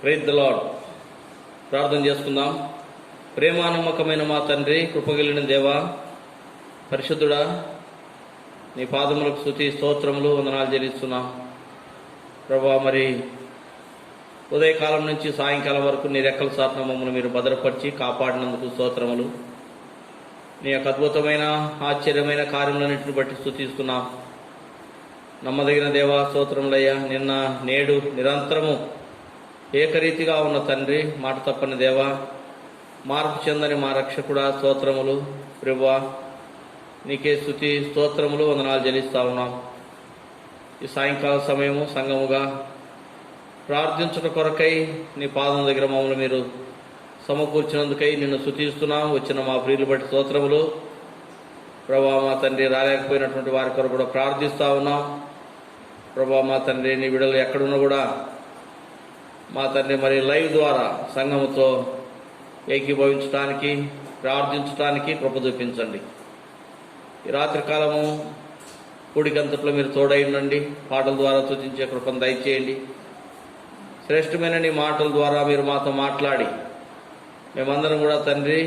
Praise the lord. ప్రార్థన చేసుకుందాం. ప్రేమానమ్మకమైన మా తండ్రి, కృపగలిగిన దేవా, పరిశుద్ధుడా, నీ పాదములకు స్తుతి స్తోత్రములు వందనాలు చెల్లిస్తున్నాం ప్రభా. మరి ఉదయకాలం నుంచి సాయంకాలం వరకు నీ రెక్కల సాత్న మమ్మల్ని మీరు భద్రపరిచి కాపాడినందుకు స్తోత్రములు. నీ యొక్క అద్భుతమైన ఆశ్చర్యమైన కార్యములన్నింటిని బట్టి స్తుతిస్తున్నాం. నమ్మదగిన దేవా స్తోత్రములయ్యా. నిన్న నేడు నిరంతరము ఏకరీతిగా ఉన్న తండ్రి, మాట తప్పని దేవా, మార్పు చెందని మా రక్షకుడా స్తోత్రములు ప్రభువా. నీకే స్తుతి స్తోత్రములు వందనాలు చెల్లిస్తా ఉన్నాం. ఈ సాయంకాల సమయము సంఘముగా ప్రార్థించుట కొరకై నీ పాదం దగ్గర మమ్మల్ని మీరు సమకూర్చినందుకై నిన్ను స్తుతిస్తున్నాం. వచ్చిన మా ప్రియులు బట్టి స్తోత్రములు ప్రభా. మా తండ్రి రాలేకపోయినటువంటి వారి కొరకు కూడా ప్రార్థిస్తూ ఉన్నాం ప్రభా. మా తండ్రి నీ బిడ్డలు ఎక్కడున్నా కూడా మా తండ్రి మరి లైవ్ ద్వారా సంఘముతో ఏకీభవించడానికి ప్రార్థించడానికి కృప చూపించండి. ఈ రాత్రి కాలము కూడికంతట్లో మీరు తోడై ఉండండి. పాటల ద్వారా సూచించే కృపను దయచేయండి. శ్రేష్టమైన నీ మాటల ద్వారా మీరు మాతో మాట్లాడి మేమందరం కూడా తండ్రి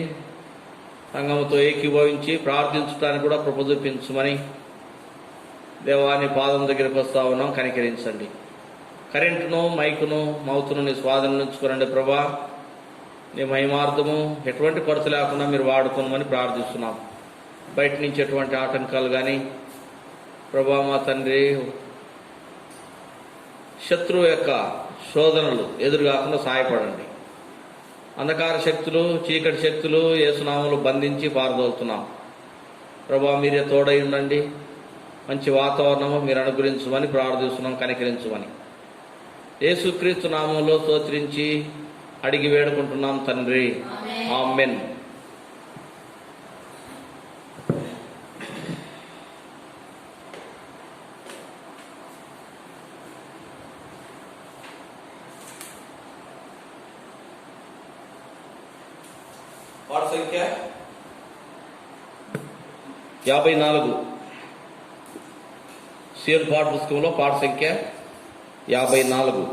సంఘముతో ఏకీభవించి ప్రార్థించడానికి కూడా కృప చూపించమని దేవాని పాదం దగ్గరికి వస్తా ఉన్నాం. కనికరించండి. కరెంటును మైకును మౌతును నీ స్వాధీనం ఉంచుకోనండి ప్రభా. నీ మహిమార్థము ఎటువంటి కొరత లేకుండా మీరు వాడుకోమని ప్రార్థిస్తున్నాం. బయట నుంచి ఎటువంటి ఆటంకాలు కానీ ప్రభా మా తండ్రి శత్రువు యొక్క శోధనలు ఎదురుగాకుండా సహాయపడండి. అంధకార శక్తులు, చీకటి శక్తులు యేసునామములో బంధించి పారదోలుతున్నాం ప్రభా. మీరే తోడై ఉండండి. మంచి వాతావరణము మీరు అనుగ్రహించమని ప్రార్థిస్తున్నాం. కనికరించమని యేసుక్రీస్తు నామములో స్తోత్రించి అడిగి వేడుకుంటున్నాం తండ్రి. ఆమేన్. పాట సంఖ్య 54. సియల్ పాట పుస్తకంలో పాట సంఖ్య 54.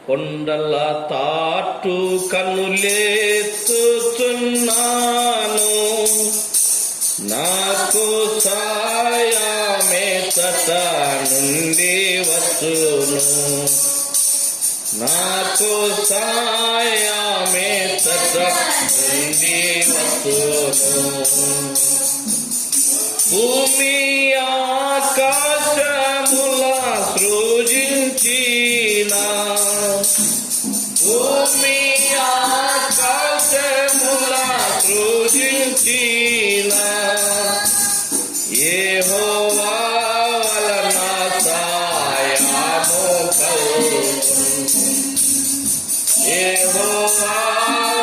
కొండల తాటు కన్నులెత్తుతున్నాను, నాకు సాయమేతట నుండి వచ్చును, నాకు సాయమేతట నుండి వచ్చును. భూమి ఆకాశముల సృజించిన, భూమి ఆకాశముల సృజించిన యెహోవా వలన సాయము కలుగును, యెహోవా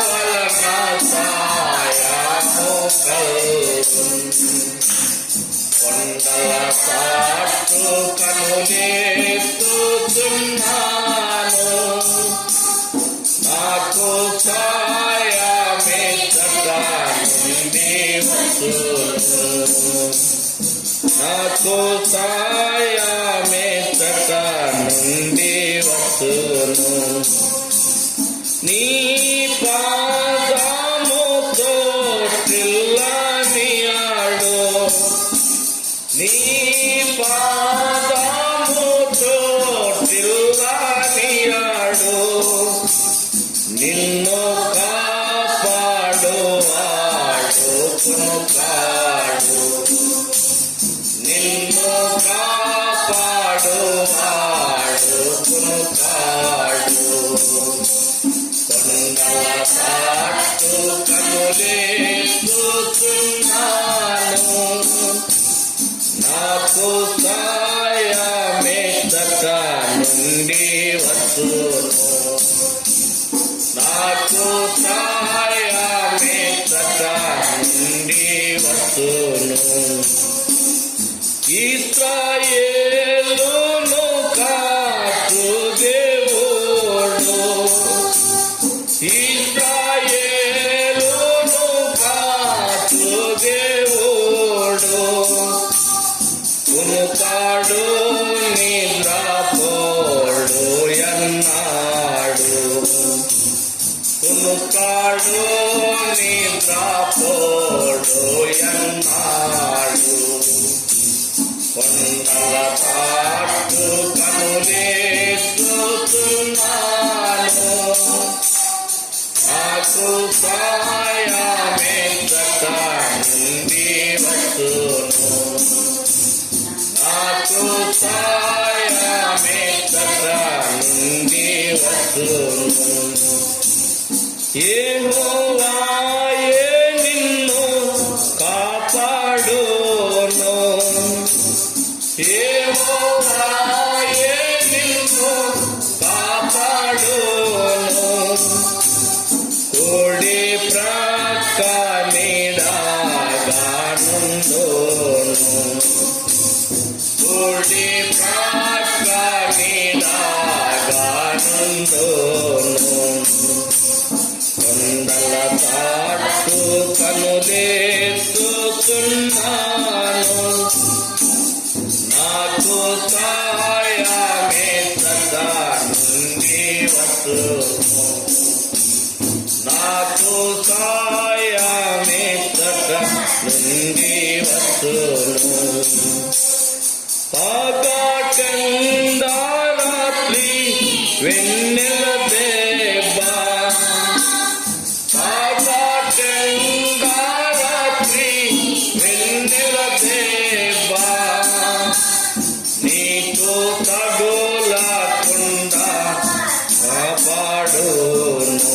వలన సాయము కలుగును. కొండల తాటు కన్నులెత్తుతున్నాను, నాకు సాయమేతట నుండి వచ్చును, నాకు సాయమేతట నుండి వచ్చును. నీ పాదముతో త్రిల్లనియాడు, నీ పాదముతో త్రిల్లనియాడు, నిన్ను కాపాడువాడు కొనుకాడు, నిన్ను కాపాడువాడు కొనుకాడు. కొండల తాటు కన్నులెత్తుతున్నాను, నాకు సాయమేతట నుండి వచ్చును, నాకు సాయమేతట నుండి వచ్చును. ఇశ్రాయేలును కాచు దేవుడు, ఇశ్రాయేలును కాచు దేవుడు, కునుకాడు నిద్రపోడు అన్నాడు. కునుకాడు నిద్రపోడు అన్నాడు. కొండల తాటు కనులేస్తున్నాను. నాకు సాయమెచ్చట నుండి వచ్చును. నాకు సాయమెచ్చట నుండి వచ్చును. యెహోవాయే నిన్ను కాపాడును. యెహోవాయే నిన్ను కాపాడును. కుడి ప్రక్క నీడగానుండును. కుడి ప్రక్క నీడగానుండును. కొండల తాటు కనులేస్తున్నాను. నాకు సాయమెచ్చట నుండి వచ్చును. నాకు సాయమెచ్చట నుండి వచ్చును. పగటండ రాత్రి వెన్నెల దెబ్బ. పగటండ రాత్రి వెన్నెల దెబ్బ. నీకు తగులకుండా కాపాడును.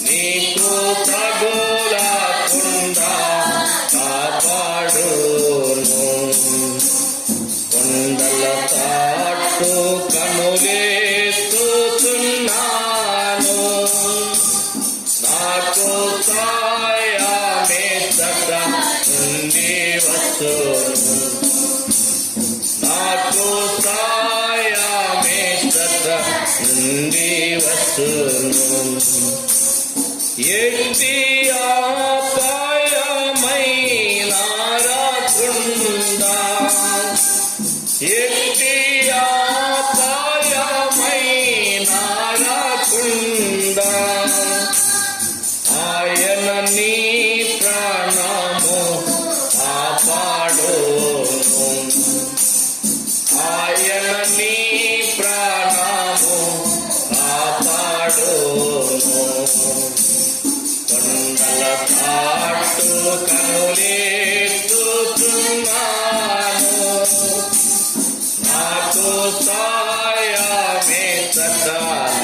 నీకు తగులకుండా కాపాడును. కొండల తాటు కనులేస్తున్నాను. నాకు సాయమెచ్చట నుండి వచ్చును. నాకు సాయమెచ్చట నుండి వచ్చును. ఎట్టి అపాయమైనా రాకుండా. ఎట్టి అపాయమైనా రాకుండా. ఆయన నీ ప్రాణము కాపాడును. ఆయన నీ ప్రాణము కాపాడును. కొండల తాటు కనులేస్తున్నాను. నాకు సాయమెచ్చట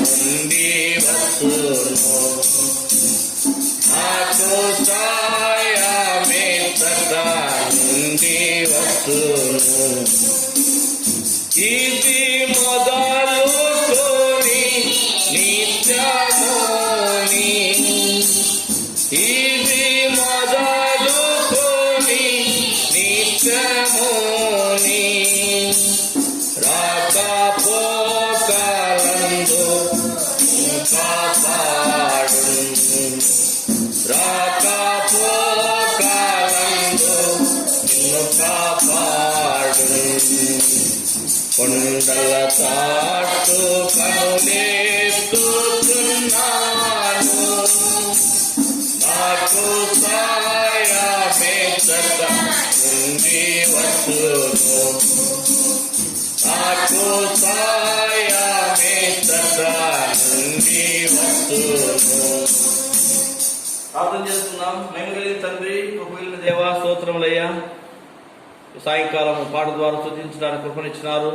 నుండి వచ్చును. నాకు సాయమెచ్చట నుండి వచ్చును. ఇది మొదలుకొని నిత్యముని. ఇది మొదలుకొని నిత్యముని. రాకపోకలందు కాపాడును. రాకపోకలందు నిన్ను కాపాడును. కొండల తాటు కనులేస్తున్నాను. నాకు సాయమెచ్చట నుండి వచ్చును. నాకు సాయమెచ్చట నుండి వచ్చును. ప్రార్థన చేస్తున్నాం. మేము కలిగిన తండ్రి, కృపగలిగిన దేవా, స్తోత్రములయ్యా. సాయంకాలం పాట ద్వారా స్తుతించడానికి కృపనిచ్చినారు.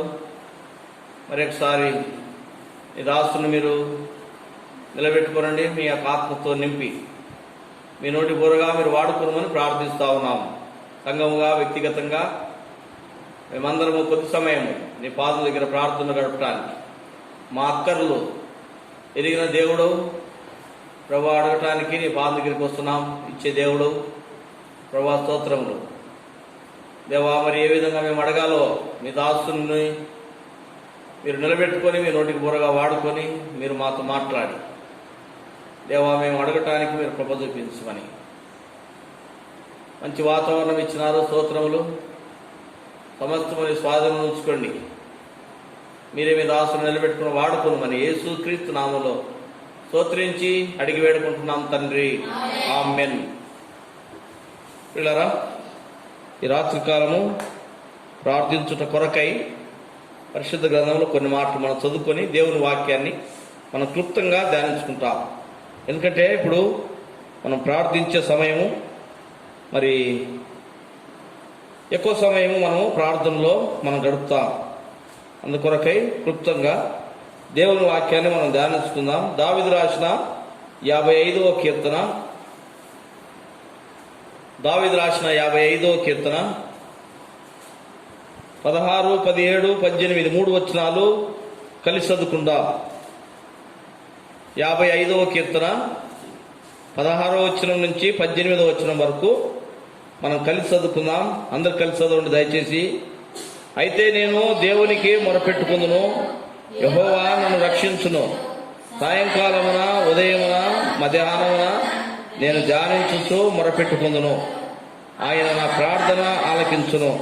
మరొకసారి ఈ దాసుని మీరు నిలబెట్టుకోనండి. మీ యొక్క ఆత్మతో నింపి మీ నోటి బోరగా మీరు వాడుకోమని ప్రార్థిస్తూ ఉన్నాము. సంఘముగా, వ్యక్తిగతంగా మేమందరము కొద్ది సమయం నీ పాదం దగ్గర ప్రార్థన గడపడానికి మా అక్కర్లు ఎరిగిన దేవుడు ప్రభా, అడగటానికి నీ పాదం దగ్గరికి వస్తున్నాం. ఇచ్చే దేవుడు ప్రభా, స్తోత్రములు దేవా. మరి ఏ విధంగా మేము అడగాలో మీ దాసుని మీరు నిలబెట్టుకొని మీ నోటికి బుర్రగా వాడుకొని మీరు మాతో మాట్లాడి దేవా, మేము అడగటానికి మీరు కృప చూపించమని మంచి వాతావరణం ఇచ్చినారు. స్తోత్రములు. సమస్తమని స్వాధీనం ఉంచుకోండి. మీరే మీ దాసులు నిలబెట్టుకుని వాడుకుని మన యేసు క్రీస్తు నామములో స్తోత్రించి అడిగి వేడుకుంటున్నాం తండ్రి, ఆమేన్. పిల్లరా, ఈ రాత్రి కాలము ప్రార్థించుట కొరకై పరిశుద్ధ గ్రంథంలో కొన్ని మాటలు మనం చదువుకొని దేవుని వాక్యాన్ని మనం క్లుప్తంగా ధ్యానించుకుంటాం. ఎందుకంటే ఇప్పుడు మనం ప్రార్థించే సమయము, మరి ఎక్కువ సమయము మనము ప్రార్థనలో మనం గడుపుతాం. అందుకొరకై క్లుప్తంగా దేవుని వాక్యాన్ని మనం ధ్యానించుకుందాం. దావీదు రాసిన 55వ కీర్తన, దావీదు రాసిన 55వ కీర్తన 16, 17, 18 3 వచనాలు కలిసి చదువుకుందాం. 55వ కీర్తన 16వ వచనం నుంచి 18వ వచనం వరకు మనం కలిసి చదువుకుందాం. అందరు కలిసి చదవండి దయచేసి. అయితే నేను దేవునికి మొరపెట్టుకుందును, యెహోవా నన్ను రక్షించును. సాయంకాలమున, ఉదయమున, మధ్యాహ్నమున నేను ధ్యానించుచు మొరపెట్టుకుందును. ఆయన నా ప్రార్థన ఆలకించును.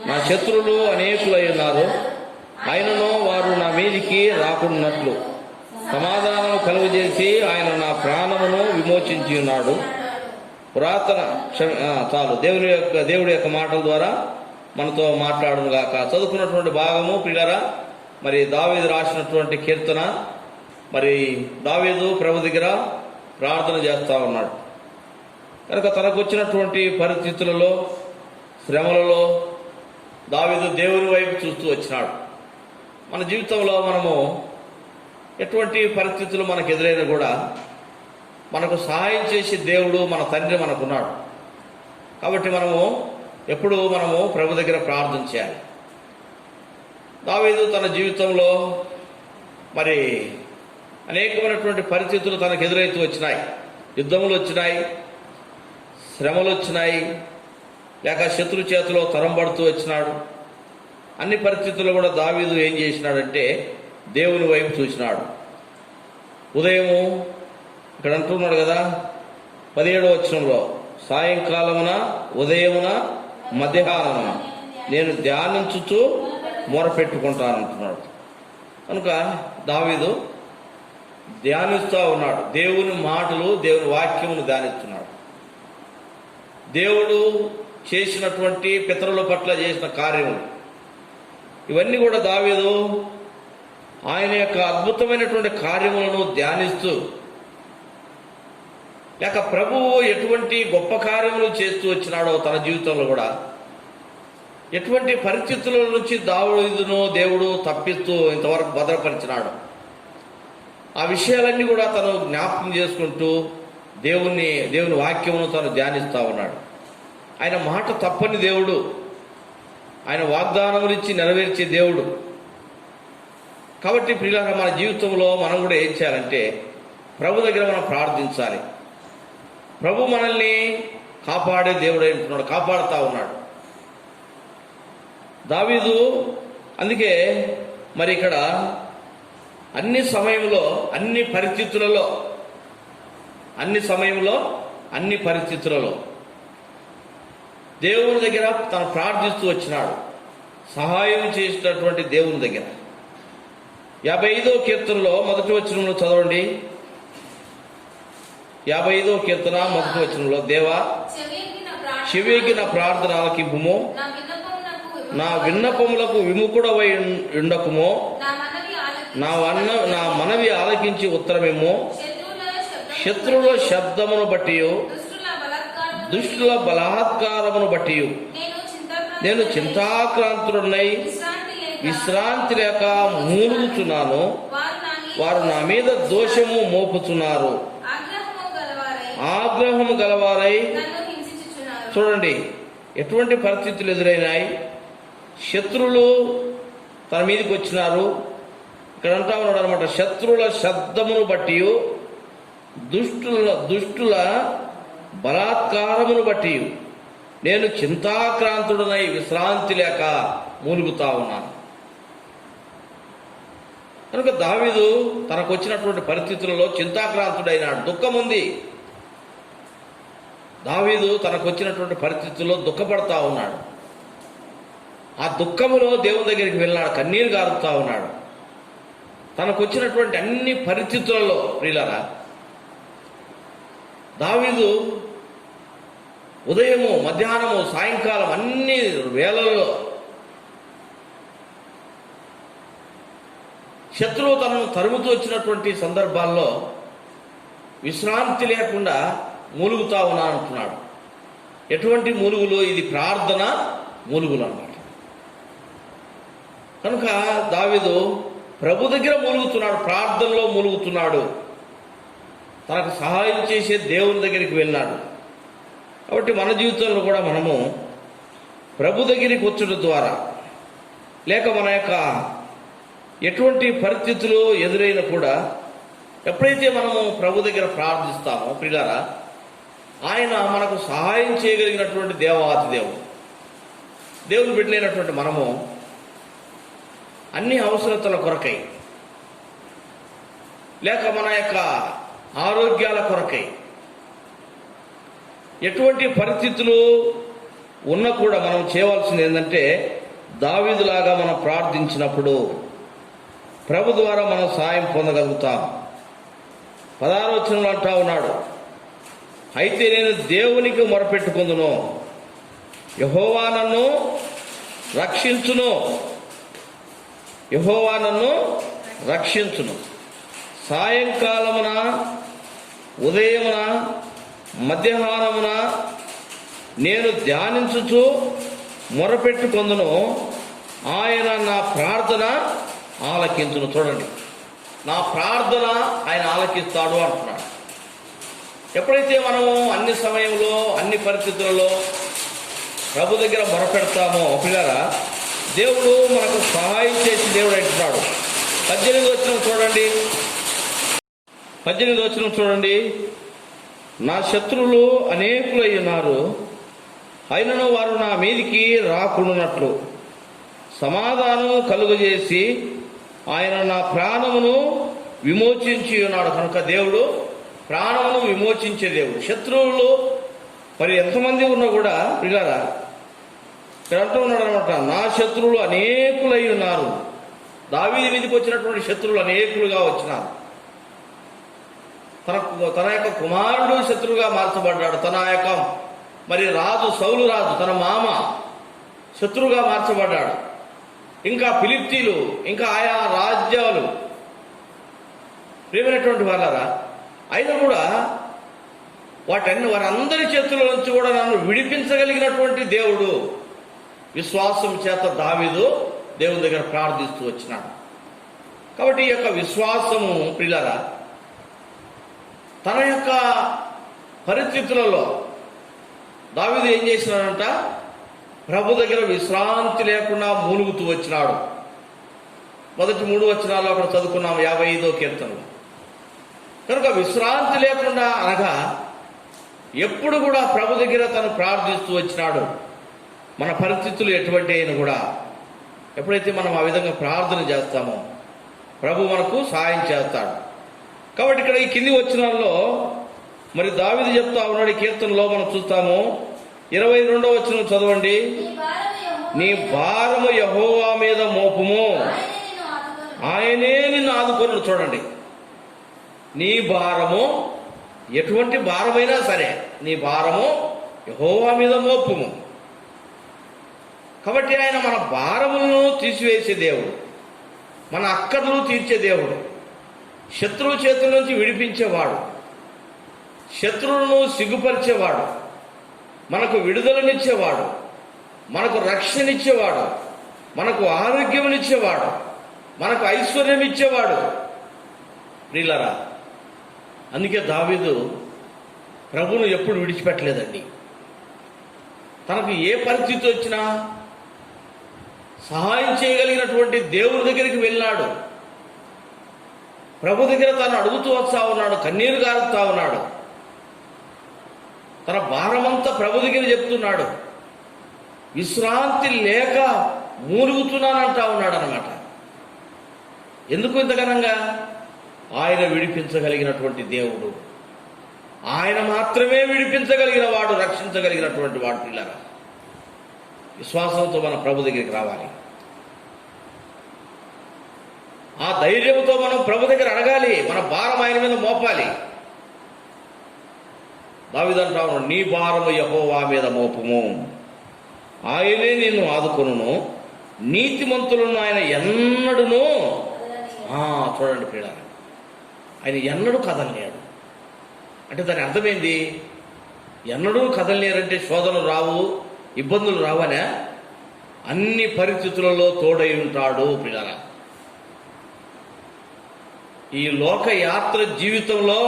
నా శత్రువులు అనేకులై ఉన్నారు, ఆయనను వారు నా మీదికి రాకున్నట్లు సమాధానం కలుగజేసి ఆయన నా ప్రాణమును విమోచించి ఉన్నాడు. చాలు. దేవుడి యొక్క మాటల ద్వారా మనతో మాట్లాడును గాక. చదువుకున్నటువంటి భాగము ప్రియులారా, మరి దావీదు రాసినటువంటి కీర్తన. మరి దావీదు ప్రభు దగ్గర ప్రార్థన చేస్తా ఉన్నాడు కనుక తనకు వచ్చినటువంటి పరిస్థితులలో, శ్రమలలో దావీదు దేవుని వైపు చూస్తూ వచ్చినాడు. మన జీవితంలో మనము ఎటువంటి పరిస్థితులు మనకు ఎదురైనా కూడా మనకు సహాయం చేసే దేవుడు, మన తండ్రి మనకున్నాడు. కాబట్టి మనము ఎప్పుడు ప్రభు దగ్గర ప్రార్థన చేయాలి. దావీదు తన జీవితంలో మరి అనేకమైనటువంటి పరిస్థితులు తనకు ఎదురైతూ వచ్చినాయి. యుద్ధములు వచ్చినాయి, శ్రమలు వచ్చినాయి, లేక శత్రు చేతిలో తరంబడుతూ వచ్చినాడు. అన్ని పరిస్థితుల్లో కూడా దావీదు ఏం చేసినాడంటే దేవుని వైపు చూసినాడు. ఉదయము ఇక్కడ అంటున్నాడు కదా 17వ వచనంలో, సాయంకాలమున, ఉదయమున, మధ్యాహ్నమున నేను ధ్యానించుచు మొరపెట్టుకుంటానంటున్నాడు. కనుక దావీదు ధ్యానిస్తూ ఉన్నాడు. దేవుని మాటలు, దేవుని వాక్యమును ధ్యానిస్తున్నాడు. దేవుడు చేసినటువంటి పితరుల పట్ల చేసిన కార్యములు ఇవన్నీ కూడా దావీదు ఆయన యొక్క అద్భుతమైనటువంటి కార్యములను ధ్యానిస్తూ, లేక ప్రభువు ఎటువంటి గొప్ప కార్యములు చేస్తూ వచ్చినాడో తన జీవితంలో కూడా, ఎటువంటి పరిస్థితుల నుంచి దావీదును దేవుడు తప్పిస్తూ ఇంతవరకు భద్రపరిచినాడు, ఆ విషయాలన్నీ కూడా తను జ్ఞాపకం చేసుకుంటూ దేవుని వాక్యమును తను ధ్యానిస్తూ ఉన్నాడు. ఆయన మాట తప్పని దేవుడు, ఆయన వాగ్దానములు ఇచ్చి నెరవేర్చే దేవుడు. కాబట్టి ప్రియులారా, మన జీవితంలో మనం కూడా ఏం చేయాలంటే ప్రభు దగ్గర మనం ప్రార్థించాలి. ప్రభు మనల్ని కాపాడే దేవుడు అంటున్నాడు, కాపాడుతూ ఉన్నాడు. దావీదు అందుకే మరి ఇక్కడ అన్ని సమయంలో, అన్ని పరిస్థితులలో దేవుని దగ్గర తను ప్రార్థిస్తూ వచ్చినాడు, సహాయం చేసినటువంటి దేవుని దగ్గర. 55వ కీర్తనలో మొదటి వచనంలో చదవండి. 55వ కీర్తన మొదటి వచనంలో, దేవా చెవియెక్కి నా ప్రార్థన ఆలకింపుము, నా విన్నపములకు విముఖుడవై ఉండకుము, నా మనవి ఆలకించి ఉత్తరమేమో. శత్రువుల శబ్దమును బట్టి, దుష్టుల బలాత్కారమును బట్టి నేను చింతాక్రాంతుడనై విశ్రాంతి లేక మూలుగుచున్నాను. వారు నా మీద దోషము మోపుచున్నారు, ఆగ్రహము గలవారై. చూడండి ఎటువంటి పరిస్థితులు ఎదురైనాయి. శత్రువులు తన మీదకి వచ్చినారు. ఇక్కడ అంటా ఉన్నాడు అనమాట, శత్రువుల శబ్దమును బట్టి, దుష్టుల బలాత్కారమును బట్టి నేను చింతాక్రాంతుడనై విశ్రాంతి లేక మూలుగుతా ఉన్నాను. కనుక దావీదు తనకు వచ్చినటువంటి పరిస్థితులలో చింతాక్రాంతుడైనాడు. దుఃఖం ఉంది. దావీదు తనకు వచ్చినటువంటి పరిస్థితుల్లో దుఃఖపడతా ఉన్నాడు. ఆ దుఃఖములో దేవుని దగ్గరికి వెళ్ళాడు, కన్నీరు గారుతా ఉన్నాడు. తనకు వచ్చినటువంటి అన్ని పరిస్థితులలో ప్రియులారా, దావీదు ఉదయము, మధ్యాహ్నము, సాయంకాలం అన్ని వేళల్లో శత్రువు తనను తరుముతూ వచ్చినటువంటి సందర్భాల్లో విశ్రాంతి లేకుండా మూలుగుతా ఉన్నానంటున్నాడు. ఎటువంటి మూలుగులు? ఇది ప్రార్థన మూలుగులు అన్నమాట. కనుక దావీదు ప్రభు దగ్గర మూలుగుతున్నాడు, ప్రార్థనలో మూలుగుతున్నాడు, తనకు సహాయం చేసే దేవుని దగ్గరికి వెళ్ళాడు. కాబట్టి మన జీవితంలో కూడా మనము ప్రభు దగ్గరికి వచ్చడం ద్వారా, లేక మన యొక్క ఎటువంటి పరిస్థితులు ఎదురైనా కూడా ఎప్పుడైతే మనము ప్రభు దగ్గర ప్రార్థిస్తామో ప్రియులారా, ఆయన మనకు సహాయం చేయగలిగినటువంటి దేవాతి దేవుడు. దేవుని బిడ్డలైనటువంటి మనము అన్ని అవసరతల కొరకై, లేక మన యొక్క ఆరోగ్యాల కొరకై, ఎటువంటి పరిస్థితులు ఉన్నా కూడా మనం చేయవలసింది ఏంటంటే, దావీదులాగా మనం ప్రార్థించినప్పుడు ప్రభు ద్వారా మనం సాయం పొందగలుగుతాం. 16వ వచనంలో అంటా ఉన్నాడు, అయితే నేను దేవునికి మొరపెట్టుకుందును, యెహోవా నన్ను రక్షించును, యెహోవా నన్ను రక్షించును. సాయంకాలమున, ఉదయమున, మధ్యాహ్నమున నేను ధ్యానించుచు మొరపెట్టుకొందును, ఆయన నా ప్రార్థన ఆలకించును. చూడండి, నా ప్రార్థన ఆయన ఆలకిస్తాడు అంటున్నాడు. ఎప్పుడైతే మనము అన్ని సమయంలో, అన్ని పరిస్థితులలో ప్రభు దగ్గర మొరపెడతామో పిల్లరా, దేవుడు మనకు సహాయం చేసి దేవుడు అంటున్నాడు. 18వ వచనం చూడండి, 18వ వచనం చూడండి. నా శత్రువులు అనేకులై ఉన్నారు, అయినను వారు నా మీదికి రాకుండానట్లు సమాధానం కలుగజేసి ఆయన నా ప్రాణమును విమోచించి ఉన్నాడు. కనుక దేవుడు ప్రాణమును విమోచించే దేవుడు. శత్రువులు మరి ఎంతమంది ఉన్నా కూడా పిల్లరా, ఇక్కడ అంటూ ఉన్నాడు అనమాట, నా శత్రువులు అనేకులై ఉన్నారు. దావీదు మీదకి వచ్చినటువంటి శత్రువులు అనేకులుగా వచ్చినారు. తన యొక్క కుమారుడు శత్రువుగా మార్చబడ్డాడు. తన యొక్క మరి రాజు, సౌలు రాజు, తన మామ శత్రువుగా మార్చబడ్డాడు. ఇంకా ఫిలిప్తీలు, ఇంకా ఆయా రాజ్యాలు ప్రేమైనటువంటి వాళ్ళరా, అయినా కూడా వారందరి చేతుల నుంచి కూడా నన్ను విడిపించగలిగినటువంటి దేవుడు. విశ్వాసం చేత దావీదు దేవుని దగ్గర ప్రార్థిస్తూ వచ్చినాడు. కాబట్టి ఈ యొక్క విశ్వాసము ప్రియులారా, తన యొక్క పరిస్థితులలో దావీదు ఏం చేసినాడంట? ప్రభు దగ్గర విశ్రాంతి లేకుండా మూలుగుతూ వచ్చినాడు. మొదటి 3 వచనాల్లో అక్కడ చదువుకున్నాము, 55వ కీర్తనలో. కనుక విశ్రాంతి లేకుండా అనగా ఎప్పుడు కూడా ప్రభు దగ్గర తను ప్రార్థిస్తూ వచ్చినాడు. మన పరిస్థితులు ఎటువంటి అయినా కూడా ఎప్పుడైతే మనం ఆ విధంగా ప్రార్థన చేస్తామో ప్రభు మనకు సహాయం చేస్తాడు. కాబట్టి ఇక్కడ ఈ కింది వచనాల్లో మరి దావీదు చెప్తా ఉన్నాడు. ఈ కీర్తనలో మనం చూస్తాము, 22వ వచనం చదవండి. నీ భారము యెహోవా మీద మోపుము, ఆయనే నిన్ను ఆదుకొనును. చూడండి, నీ భారము ఎటువంటి భారమైనా సరే నీ భారము యెహోవా మీద మోపుము. కాబట్టి ఆయన మన భారములను తీసివేసే దేవుడు, మన అక్కర్లు తీర్చే దేవుడు, శత్రువు చేతుల నుంచి విడిపించేవాడు, శత్రువులను సిగ్గుపరిచేవాడు, మనకు విడుదలనిచ్చేవాడు, మనకు రక్షణనిచ్చేవాడు, మనకు ఆరోగ్యమునిచ్చేవాడు, మనకు ఐశ్వర్యం ఇచ్చేవాడు. ప్రియులారా, అందుకే దావీదు ప్రభువును ఎప్పుడు విడిచిపెట్టలేదండి. తనకు ఏ పరిస్థితి వచ్చినా సహాయం చేయగలిగినటువంటి దేవుని దగ్గరికి వెళ్ళాడు. ప్రభు దగ్గర తను అడుగుతూ వస్తా ఉన్నాడు, కన్నీరు గారుతా ఉన్నాడు, తన భారమంతా ప్రభు దగ్గర చెప్తున్నాడు. విశ్రాంతి లేక మూలుగుతున్నానంటా ఉన్నాడు అనమాట. ఎందుకు ఇంతఘనంగా? ఆయన విడిపించగలిగినటువంటి దేవుడు, ఆయన మాత్రమే విడిపించగలిగిన వాడు, రక్షించగలిగినటువంటి వాడు. పిల్లరా, విశ్వాసంతో మనం ప్రభు దగ్గరికి రావాలి. ఆ ధైర్యంతో మనం ప్రభు దగ్గర అడగాలి. మన భారం ఆయన మీద మోపాలి. దావీదు అంటాడు, నీ భారము యెహోవా మీద మోపుము, ఆయనే నిన్ను ఆదుకొనును, నీతిమంతులను ఆయన ఎన్నడును చూడండి ప్రియుల, ఆయన ఎన్నడూ కదలలేడు. అంటే దాని అర్థమైంది, ఎన్నడూ కదలలేరంటే శోధనలు రావు, ఇబ్బందులు రావనే, అన్ని పరిస్థితులలో తోడై ఉంటాడు ప్రియుల. ఈ లోక యాత్ర జీవితంలో,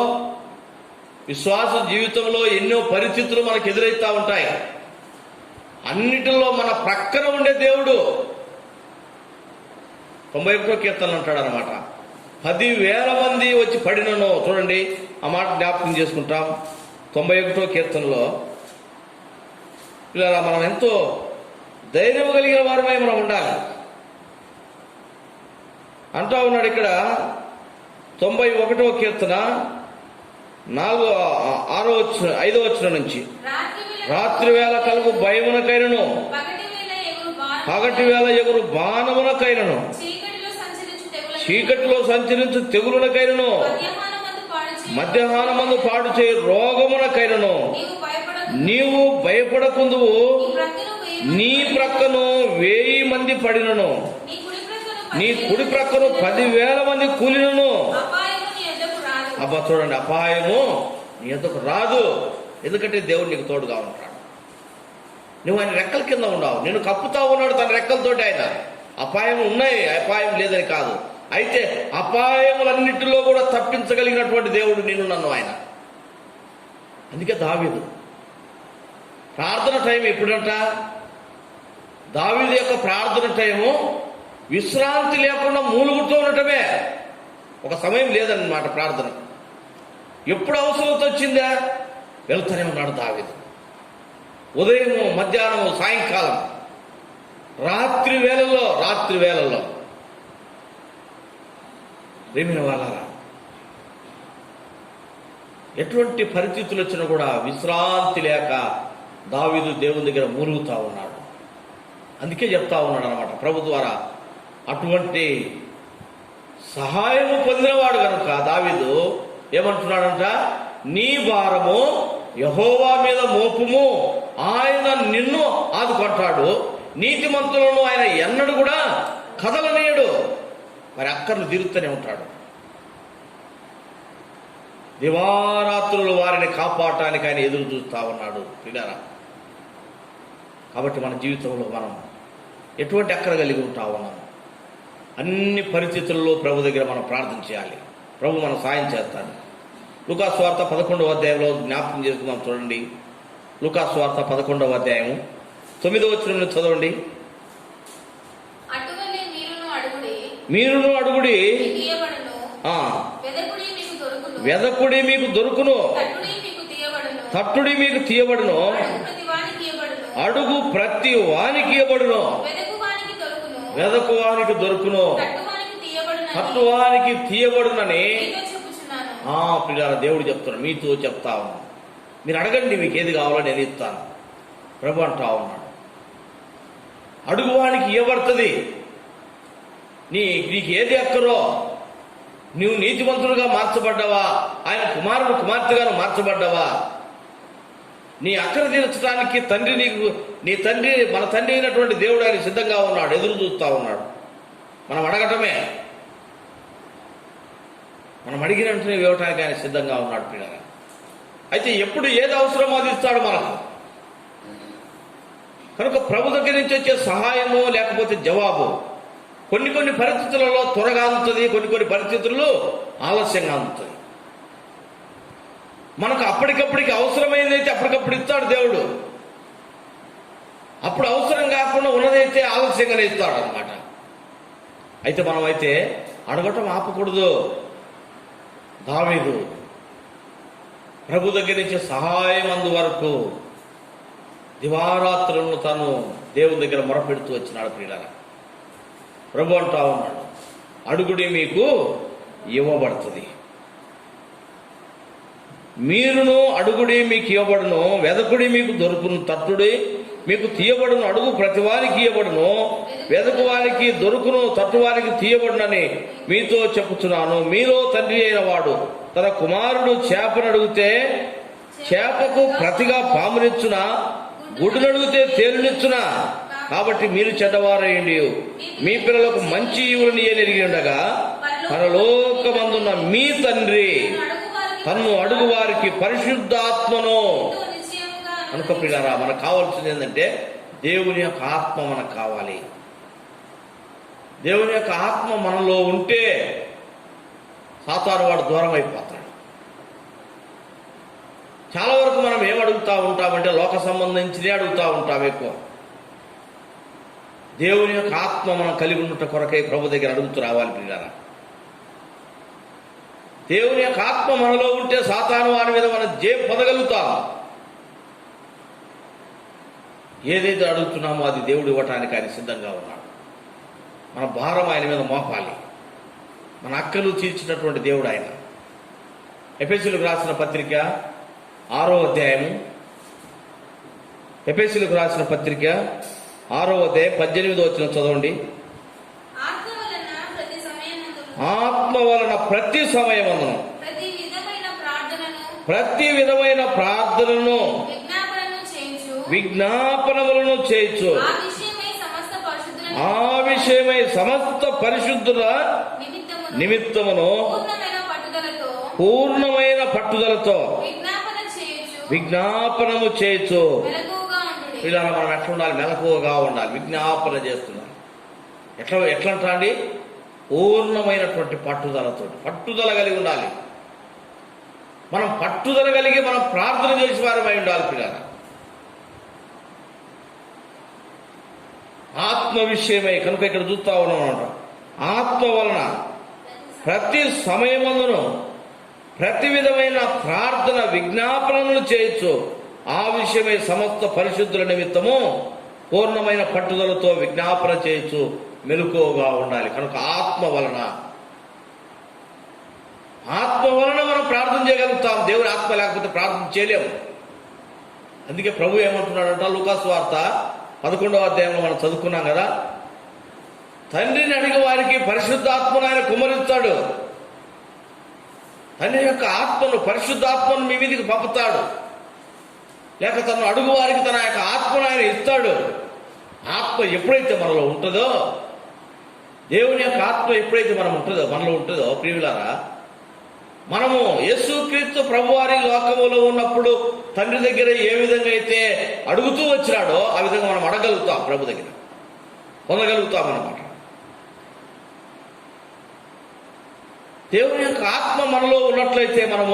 విశ్వాస జీవితంలో ఎన్నో పరిస్థితులు మనకు ఎదురవుతూ ఉంటాయి. అన్నిటిలో మన ప్రక్కన ఉండే దేవుడు 91వ కీర్తనలు అంటాడు అనమాట, 10,000 మంది వచ్చి పడినను. చూడండి, ఆ మాట జ్ఞాపకం చేసుకుంటాం. 91వ కీర్తనలో ఇలా మనం ఎంతో ధైర్యం కలిగిన వారమై మనం ఉండాలి అంటా ఉన్నాడు ఇక్కడ. 91వ కీర్తన 5వ వచనం నుంచి, రాత్రి వేళ కలుగు భయమునకైనను, పగటి వేళ ఎగురు బాణమునకైనను, చీకటిలో సంచరించు తెగులునకైనను, మధ్యాహ్నమందు పాడు చేయి రోగమునకైనను నీవు భయపడకుందువు. నీ ప్రక్కను 1000 మంది పడినను, నీ కుడి ప్రక్కను 10,000 మంది కూలినను. అబ్బా చూడండి, అపాయము నీ ఎద్దకు రాదు. ఎందుకంటే దేవుడు నీకు తోడుగా ఉంటాడు. నువ్వు ఆయన రెక్కల కింద ఉన్నావు, నిన్ను కప్పుతా ఉన్నాడు తన రెక్కలతోటి. ఆయన అపాయం ఉన్నాయి, అపాయం లేదని కాదు. అయితే అపాయములన్నిటిలో కూడా తప్పించగలిగినటువంటి దేవుడు నిన్ను నన్ను ఆయన. అందుకే దావీదు ప్రార్థన టైం ఎప్పుడంట, దావీదు యొక్క ప్రార్థన టైము విశ్రాంతి లేకుండా మూలుగుతూ ఉండటమే. ఒక సమయం లేదన్నమాట ప్రార్థన. ఎప్పుడు అవసరత వచ్చిందా వెళ్తూనే ఉన్నాడు దావీదు. ఉదయము, మధ్యాహ్నము, సాయంకాలం, రాత్రి వేళల్లో ప్రేమిన వాళ్ళారా, ఎటువంటి పరిస్థితులు వచ్చినా కూడా విశ్రాంతి లేక దావీదు దేవుని దగ్గర మూలుగుతా ఉన్నాడు. అందుకే చెప్తా ఉన్నాడు అనమాట ప్రభు ద్వారా. అటువంటి సహాయము పొందినవాడు కనుక దావీదు ఏమంటున్నాడంట, నీ భారము యెహోవా మీద మోపుము, ఆయన నిన్ను ఆదుకుంటాడు, నీతిమంతులను ఆయన ఎన్నడూ కూడా కదలనీయడు. మరి అక్కర్లు తీరుతూనే ఉంటాడు. దివారాత్రులు వారిని కాపాడటానికి ఆయన ఎదురు చూస్తా ఉన్నాడు పిల్లరా. కాబట్టి మన జీవితంలో మనం ఎటువంటి అక్కర కలిగి ఉంటా ఉన్నాము. అన్ని పరిస్థితుల్లో ప్రభు దగ్గర మనం ప్రార్థన చేయాలి. ప్రభు మనం సాయం చేస్తాడు. లూకాసు వార్త 11వ అధ్యాయంలో జ్ఞాపకం చేసుకుందాం. చూడండి, లూకాసు వార్త 11వ అధ్యాయం 9వ వచనం నుంచి చదవండి. మీరును అడుగుడి, వెదకుడి మీకు దొరుకును, తట్టుడి మీకు తీయబడును, అడుగు ప్రతి వానికి ఇవ్వబడును, వెదకువానికి దొరుకును, తట్టువానికి తీయబడునని పిల్లల దేవుడు చెప్తున్నాడు. మీతో చెప్తా ఉన్నాను, మీరు అడగండి, మీకు ఏది కావాలో నేను ఇస్తాను ప్రభు అంటా ఉన్నాడు. అడుగువానికి ఇవ్వబడుతుంది. నీకు ఏది అక్కరో, నువ్వు నీతిమంతుడుగా మార్చబడ్డావా, ఆయన కుమారుడు కుమార్తెగా మార్చబడ్డావా, నీ అక్కర తీర్చడానికి నీ తండ్రి మన తండ్రి అయినటువంటి దేవుడు ఆయన సిద్ధంగా ఉన్నాడు, ఎదురు చూస్తా ఉన్నాడు. మనం అడగటమే, మనం అడిగిన వెంటనే ఇవ్వటానికి ఆయన సిద్ధంగా ఉన్నాడు పిల్లగా. అయితే ఎప్పుడు ఏది అవసరమో అది ఇస్తాడు మనకు. కనుక ప్రభు దగ్గర నుంచి వచ్చే సహాయము లేకపోతే జవాబు కొన్ని పరిస్థితులలో త్వరగా అందుతుంది, కొన్ని పరిస్థితుల్లో ఆలస్యంగా అందుతుంది. మనకు అప్పటికప్పటికి అవసరమైనదైతే అప్పటికప్పుడు ఇస్తాడు దేవుడు. అప్పుడు అవసరం కాకుండా ఉన్నదైతే ఆలస్యంగానే ఇస్తాడు అనమాట. అయితే మనం అయితే అడగటం ఆపకూడదు. దావీదు ప్రభు దగ్గర నుంచి సహాయం అందు వరకు దివారాత్రులను తాను దేవుని దగ్గర మొరపెడుతూ వచ్చినాడు ప్రియులారా. ప్రభు అంటా ఉన్నాడు, అడుగుడి మీకు ఇవ్వబడుతుంది, మీరును అడుగుడి మీకు ఇవ్వబడును, వెదకుడి మీకు దొరుకును, తట్టుడి మీకు తీయబడును, అడుగు ప్రతివానికి ఇయ్యబడును, వెదకువానికి దొరుకును, తట్టువానికి తీయబడునని మీతో చెప్పుచున్నాను. మీలో తండ్రి అయిన వాడు తన కుమారుడు చేపను అడిగితే చేపకు ప్రతిగా పామునిచ్చునా? గుడ్డును అడిగితే తేలునిచ్చునా? కాబట్టి మీరు చెడ్డవారయ్యండి మీ పిల్లలకు మంచి ఈవులను ఎరిగి ఉండగా పరలోకమందున్న మీ తండ్రి తన్ను అడుగు వారికి పరిశుద్ధాత్మను. కనుక ప్రియులారా, మనకు కావాల్సింది ఏంటంటే దేవుని యొక్క ఆత్మ మనకు కావాలి. దేవుని యొక్క ఆత్మ మనలో ఉంటే సాతాను వాడు దూరం అయిపోతాడు. చాలా వరకు మనం ఏం అడుగుతూ ఉంటామంటే లోక సంబంధించినే అడుగుతూ ఉంటాం ఎక్కువ. దేవుని యొక్క ఆత్మ మనం కలిగి ఉన్నట్టు కొరకై ప్రభు దగ్గర అడుగుతూ రావాలి ప్రియులారా. దేవుని యొక్క ఆత్మ మనలో ఉంటే సాతాను వారి మీద మనం జయం పొందగలుగుతాం. ఏదైతే అడుగుతున్నామో అది దేవుడు ఇవ్వటానికి ఆయన సిద్ధంగా ఉన్నాడు. మన భారం ఆయన మీద మోపాలి. మన అక్కలు తీర్చినటువంటి దేవుడు ఆయన. ఎఫెసీయులకు రాసిన పత్రిక 6వ అధ్యాయము, ఎఫెసీయులకు రాసిన పత్రిక 6వ అధ్యాయం 18వ వచనం చదవండి. ఆత్మ వలన ప్రతి సమయమందును ప్రతి విధమైన ప్రార్థనను విజ్ఞాపనములను చేయించు ఆ విషయమై సమస్త పరిశుద్ధుల నిమిత్తమును పూర్ణమైన పట్టుదలతో విజ్ఞాపనము చేయొచ్చు. ఇలా మనం ఎట్లా ఉండాలి? మెలకువగా ఉండాలి. విజ్ఞాపన చేస్తున్నాం. ఎట్లా అండి? పూర్ణమైనటువంటి పట్టుదల కలిగి ఉండాలి. మనం పట్టుదల కలిగి మనం ప్రార్థన చేసే వారమై ఉండాలి పిల్లలు. ఆత్మ విషయమై కనుక ఇక్కడ చూస్తా ఉన్నాం. ఆత్మ వలన ప్రతి సమయమందును ప్రతి విధమైన ప్రార్థన విజ్ఞాపనలు చేయొచ్చు. ఆ విషయమై సమస్త పరిశుద్ధుల నిమిత్తము పూర్ణమైన పట్టుదలతో విజ్ఞాపన చేయొచ్చు. మెలకువగా ఉండాలి. కనుక ఆత్మ వలన మనం ప్రార్థన చేయగలుగుతాం. దేవుని ఆత్మ లేకపోతే ప్రార్థన చేయలేము. అందుకే ప్రభు ఏమంటున్నాడంట, లూకాసు వార్త 11వ అధ్యాయంలో మనం చదువుకున్నాం కదా, తండ్రిని అడిగే వారికి పరిశుద్ధాత్మను ఆయన కుమ్మరిస్తాడు. తండ్రి యొక్క ఆత్మను, పరిశుద్ధాత్మను మీ మీదకి పంపుతాడు. లేక తను అడుగు వారికి తన యొక్క ఆత్మను ఆయన ఇస్తాడు. ఆత్మ ఎప్పుడైతే మనలో ఉంటుందో, దేవుని యొక్క ఆత్మ ఎప్పుడైతే మనలో ఉంటుందో ప్రియులారా, మనము యేసుక్రీస్తు ప్రభువారి లోకములో ఉన్నప్పుడు తండ్రి దగ్గర ఏ విధంగా అయితే అడుగుతూ వచ్చినాడో ఆ విధంగా మనం అడగలుగుతాం, ప్రభు దగ్గర పొందగలుగుతాం అన్నమాట. దేవుని యొక్క ఆత్మ మనలో ఉన్నట్లయితే మనం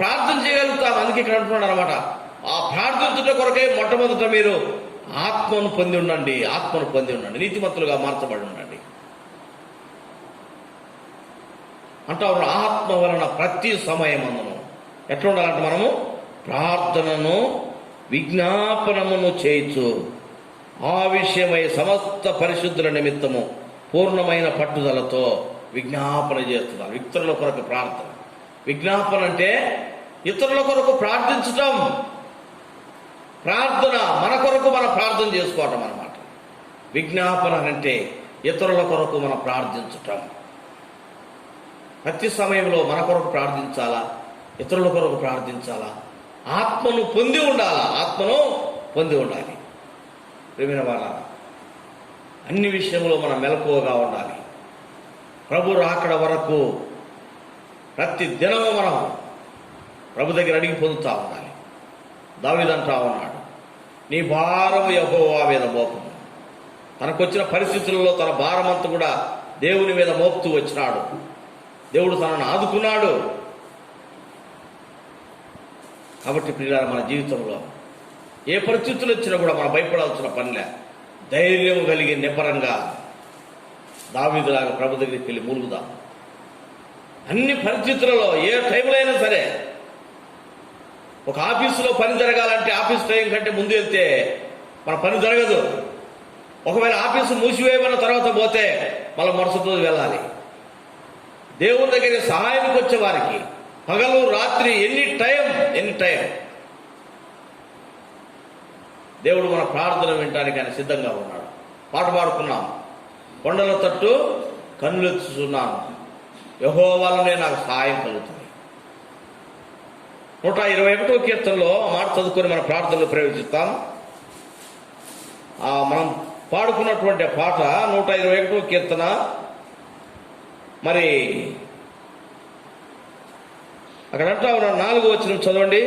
ప్రార్థన చేయగలుగుతాం. అందుకే ఇక్కడ అంటున్నాడు అనమాట, ఆ ప్రార్థించుట కొరకై మొట్టమొదట మీరు ఆత్మను పొంది ఉండండి, నీతిమంతులుగా మార్చబడి ఉండండి అంటారు. ఆత్మ వలన ప్రతి సమయమందును ఎట్లా ఉండాలంటే మనము ప్రార్థనను విజ్ఞాపనమును చేయొచ్చు. ఆ విషయమై సమస్త పరిశుద్ధుల నిమిత్తము పూర్ణమైన పట్టుదలతో విజ్ఞాపన చేస్తున్నారు. ఇతరుల కొరకు ప్రార్థన. విజ్ఞాపన అంటే ఇతరుల కొరకు ప్రార్థించటం. ప్రార్థన మన కొరకు మనం ప్రార్థన చేసుకోవటం అన్నమాట. విజ్ఞాపన అంటే ఇతరుల కొరకు మనం ప్రార్థించటం. ప్రతి సమయంలో మన కొరకు ప్రార్థించాలా, ఇతరుల కొరకు ప్రార్థించాలా, ఆత్మను పొంది ఉండాలి. ప్రియమైన వాళ్ళారా, అన్ని విషయంలో మనం మెలకువగా ఉండాలి. ప్రభు రాకడ వరకు ప్రతి దినము మనం ప్రభు దగ్గర అడిగి పొందుతూ ఉండాలి. దావీదు అంటా ఉన్నాడు, నీ భారము యెహోవా మీద మోపుము. తనకొచ్చిన పరిస్థితులలో తన భారమంతా కూడా దేవుని మీద మోపుతూ వచ్చినాడు. దేవుడు తనను ఆదుకున్నాడు. కాబట్టి ప్రియులారా, మన జీవితంలో ఏ పరిస్థితులు వచ్చినా కూడా మనం భయపడాల్సిన పనిలే. ధైర్యం కలిగి నిబ్బరంగా దావీదులాగా ప్రభు దగ్గరికి వెళ్ళి మూలుగుదాం. అన్ని పరిస్థితులలో ఏ టైంలో అయినా సరే, ఒక ఆఫీసులో పని జరగాలంటే ఆఫీస్ టైం కంటే ముందు వెళ్తే మన పని జరగదు. ఒకవేళ ఆఫీసు మూసివేయమన్న తర్వాత పోతే మళ్ళీ మరుసటి రోజు వెళ్ళాలి. దేవుని దగ్గర సహాయానికి వచ్చే వారికి పగలు రాత్రి ఎనీ టైం దేవుడు మన ప్రార్థన వినటానికి ఆయన సిద్ధంగా ఉన్నాడు. పాట పాడుకున్నాం, కొండల తట్టు కన్నులెత్తుచున్నాను, యెహోవాలోనే నాకు సహాయం కలుగుతుంది. 121వ కీర్తనలో ఆ మాట చదువుకొని మన ప్రార్థనలు ప్రవేశిస్తాం. మనం పాడుకున్నటువంటి పాట 121వ కీర్తన. మరి అక్కడ అంటా ఉన్నాడు, 4వ వచనం చదవండి.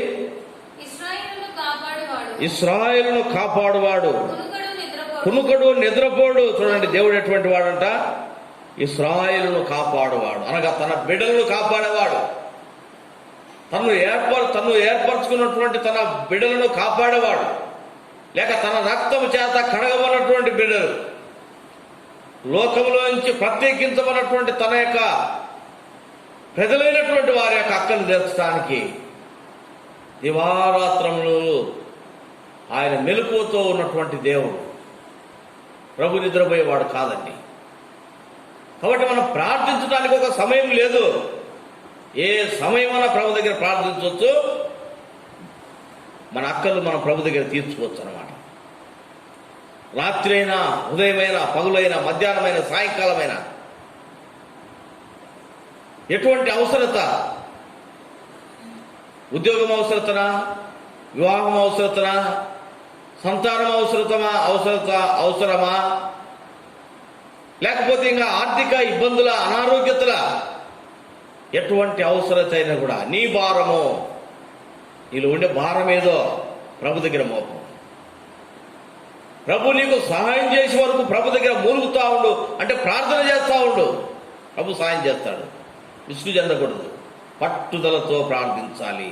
ఇశ్రాయేలును కాపాడువాడు కునుకడు నిద్రపోడు. చూడండి, దేవుడు ఎటువంటి వాడంట? ఇశ్రాయేలును కాపాడువాడు అనగా తన బిడ్డలను కాపాడేవాడు. తను ఏర్పరచుకున్నటువంటి తన బిడ్డలను కాపాడేవాడు, లేక తన రక్తము చేత కడగబడినటువంటి బిడ్డలు, లోకంలోంచి ప్రత్యేకించబడినటువంటి తన యొక్క ప్రజలైనటువంటి వారి యొక్క అక్కలు తీర్చడానికి దివారాత్రములు ఆయన మెలకువతో ఉన్నటువంటి దేవుడు. ప్రభు నిద్రపోయేవాడు కాదండి. కాబట్టి మనం ప్రార్థించడానికి ఒక సమయం లేదు. ఏ సమయమైనా ప్రభు దగ్గర ప్రార్థించవచ్చు. మన అక్కలు మన ప్రభు దగ్గర తీర్చుకోవచ్చు అన్నమాట. రాత్రి అయినా, ఉదయమైనా, పగులైనా, మధ్యాహ్నమైన, సాయంకాలమైనా, ఎటువంటి అవసరత, ఉద్యోగం అవసరతనా, వివాహం అవసరతనా, సంతానం అవసరమా, లేకపోతే ఇంకా ఆర్థిక ఇబ్బందుల, అనారోగ్యతల, ఎటువంటి అవసరత అయినా కూడా నీ భారము, నీలో ఉండే భారం ఏదో ప్రభు దగ్గర మోపం. ప్రభు నీకు సహాయం చేసే వరకు ప్రభు దగ్గర మూలుగుతా ఉండు, అంటే ప్రార్థన చేస్తూ ఉండు. ప్రభు సహాయం చేస్తాడు. విసుగు చెందకూడదు, పట్టుదలతో ప్రార్థించాలి.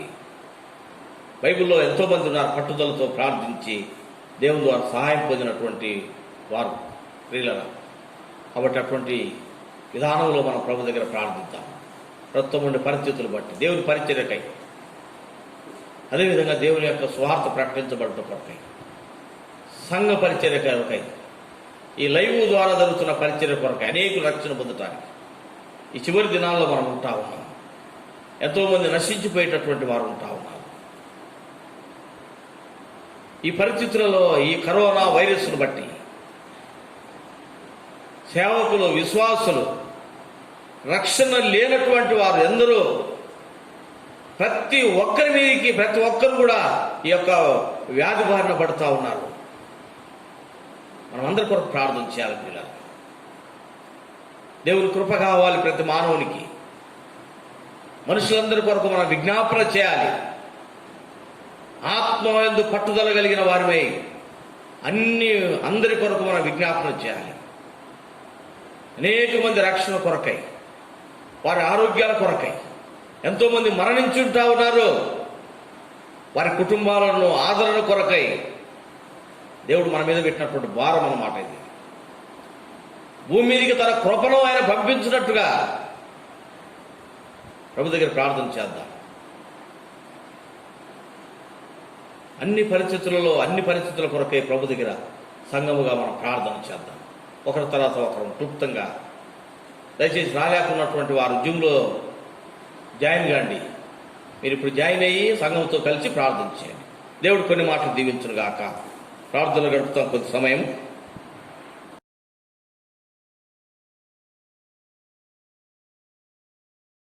బైబిల్లో ఎంతో మంది ఉన్నారు పట్టుదలతో ప్రార్థించి దేవుని ద్వారా సహాయం పొందినటువంటి వారు, స్త్రీలను. కాబట్టి అటువంటి విధానంలో మనం ప్రభు దగ్గర ప్రార్థిద్దాం. ప్రస్తుతం ఉండే పరిస్థితులు బట్టి, దేవుని పరిచర్యకై, అదేవిధంగా దేవుని యొక్క స్వార్థ ప్రకటించబడటం కొరకై, సంఘ పరిచర్య కొరకై, ఈ లైవ్ ద్వారా జరుగుతున్న పరిచర్య కొరకై, అనేకులు రక్షణ పొందటానికి ఈ చివరి దినాల్లో మనం ఉంటా ఉన్నాం. ఎంతోమంది నశించిపోయేటటువంటి వారు ఉంటా ఉన్నారు. ఈ పరిస్థితులలో, ఈ కరోనా వైరస్ను బట్టి సేవకులు, విశ్వాసులు, రక్షణ లేనటువంటి వారు ఎందరో, ప్రతి ఒక్కరి మీదకి ప్రతి ఒక్కరు కూడా ఈ యొక్క వ్యాధి బారిన పడుతూ ఉన్నారు. మనం అందరి కొరకు ప్రార్థన చేయాలి పిల్లలు. దేవుని కృప కావాలి ప్రతి మానవునికి. మనుషులందరి కొరకు మనం విజ్ఞాపన చేయాలి. ఆత్మయందు పట్టుదల కలిగిన వారిపై అందరి కొరకు మనం విజ్ఞాపన చేయాలి. అనేక మంది రక్షణ కొరకై, వారి ఆరోగ్యాల కొరకై ఎంతోమంది మరణించుంటా ఉన్నారు. వారి కుటుంబాలను ఆదరణ కొరకై దేవుడు మన మీద పెట్టినటువంటి భారం అన్నమాట ఇది. భూమి మీదకి తన కృపను ఆయన పంపించినట్టుగా ప్రభు దగ్గర ప్రార్థన చేద్దాం. అన్ని పరిస్థితుల కొరకై ప్రభు దగ్గర సంఘముగా మనం ప్రార్థన చేద్దాం. ఒకరి తర్వాత ఒకరు క్లుప్తంగా. దయచేసి రాలేకున్నటువంటి వారు జూమ్లో జాయిన్ కాండి. మీరు ఇప్పుడు జాయిన్ అయ్యి సంఘంతో కలిసి ప్రార్థన చేయండి. దేవుడు కొన్ని మాటలు దీవించును గాక. ప్రార్థన గడుపుతాం కొద్ది సమయం.